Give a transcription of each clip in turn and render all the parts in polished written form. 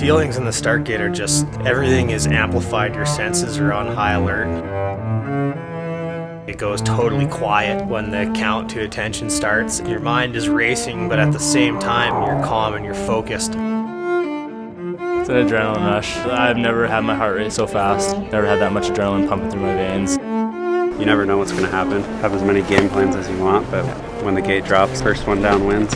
feelings in the start gate are just, everything is amplified, your senses are on high alert. It goes totally quiet when the count to attention starts. Your mind is racing, but at the same time, you're calm and you're focused. It's an adrenaline rush. I've never had my heart rate so fast. Never had that much adrenaline pumping through my veins. You never know what's going to happen. Have as many game plans as you want, but when the gate drops, first one down wins.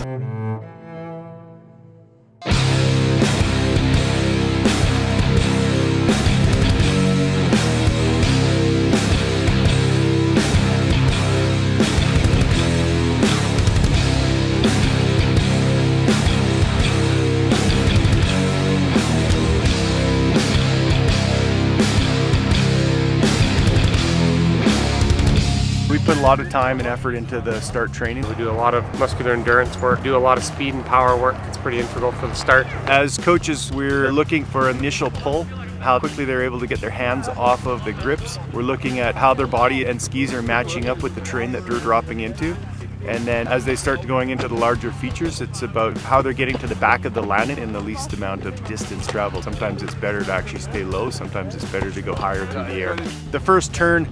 We put a lot of time and effort into the start training. We do a lot of muscular endurance work, do a lot of speed and power work. It's pretty integral for the start. As coaches, we're looking for initial pull, how quickly they're able to get their hands off of the grips. We're looking at how their body and skis are matching up with the terrain that they're dropping into. And then as they start going into the larger features, it's about how they're getting to the back of the landing in the least amount of distance traveled. Sometimes it's better to actually stay low, sometimes it's better to go higher through the air. The first turn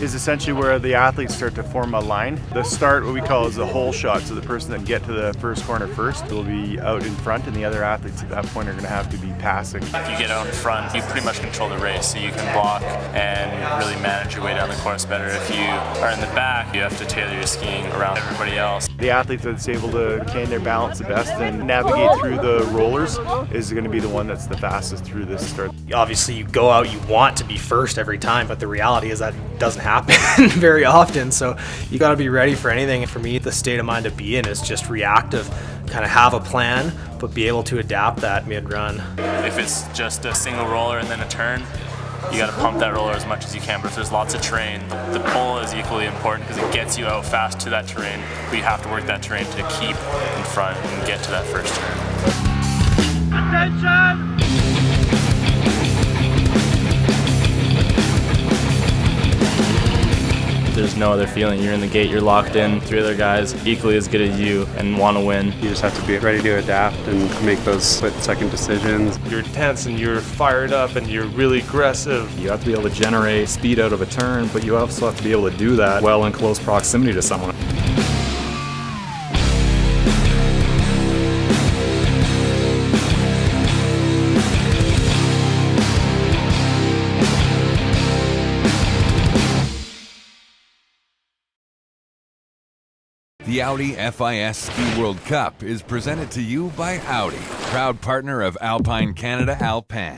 is essentially where the athletes start to form a line. The start, what we call, is the hole shot, so the person that can get to the first corner first will be out in front, and the other athletes at that point are going to have to be passing. If you get out in front, you pretty much control the race, so you can block and really manage your way down the course better. If you are in the back, you have to tailor your skiing around everybody else. The athlete that's able to retain their balance the best and navigate through the rollers is going to be the one that's the fastest through this start. Obviously, you go out, you want to be first every time, but the reality is that doesn't happen very often, so you got to be ready for anything. For me, the state of mind to be in is just reactive, kind of have a plan, but be able to adapt that mid-run. If it's just a single roller and then a turn, you got to pump that roller as much as you can, but if there's lots of terrain, the pull is equally important because it gets you out fast to that terrain, but you have to work that terrain to keep in front and get to that first turn. Attention! There's no other feeling. You're in the gate, you're locked in, three other guys equally as good as you and want to win. You just have to be ready to adapt and make those split-second decisions. You're tense and you're fired up and you're really aggressive. You have to be able to generate speed out of a turn, but you also have to be able to do that well in close proximity to someone. The Audi FIS Ski World Cup is presented to you by Audi, proud partner of Alpine Canada Alpin.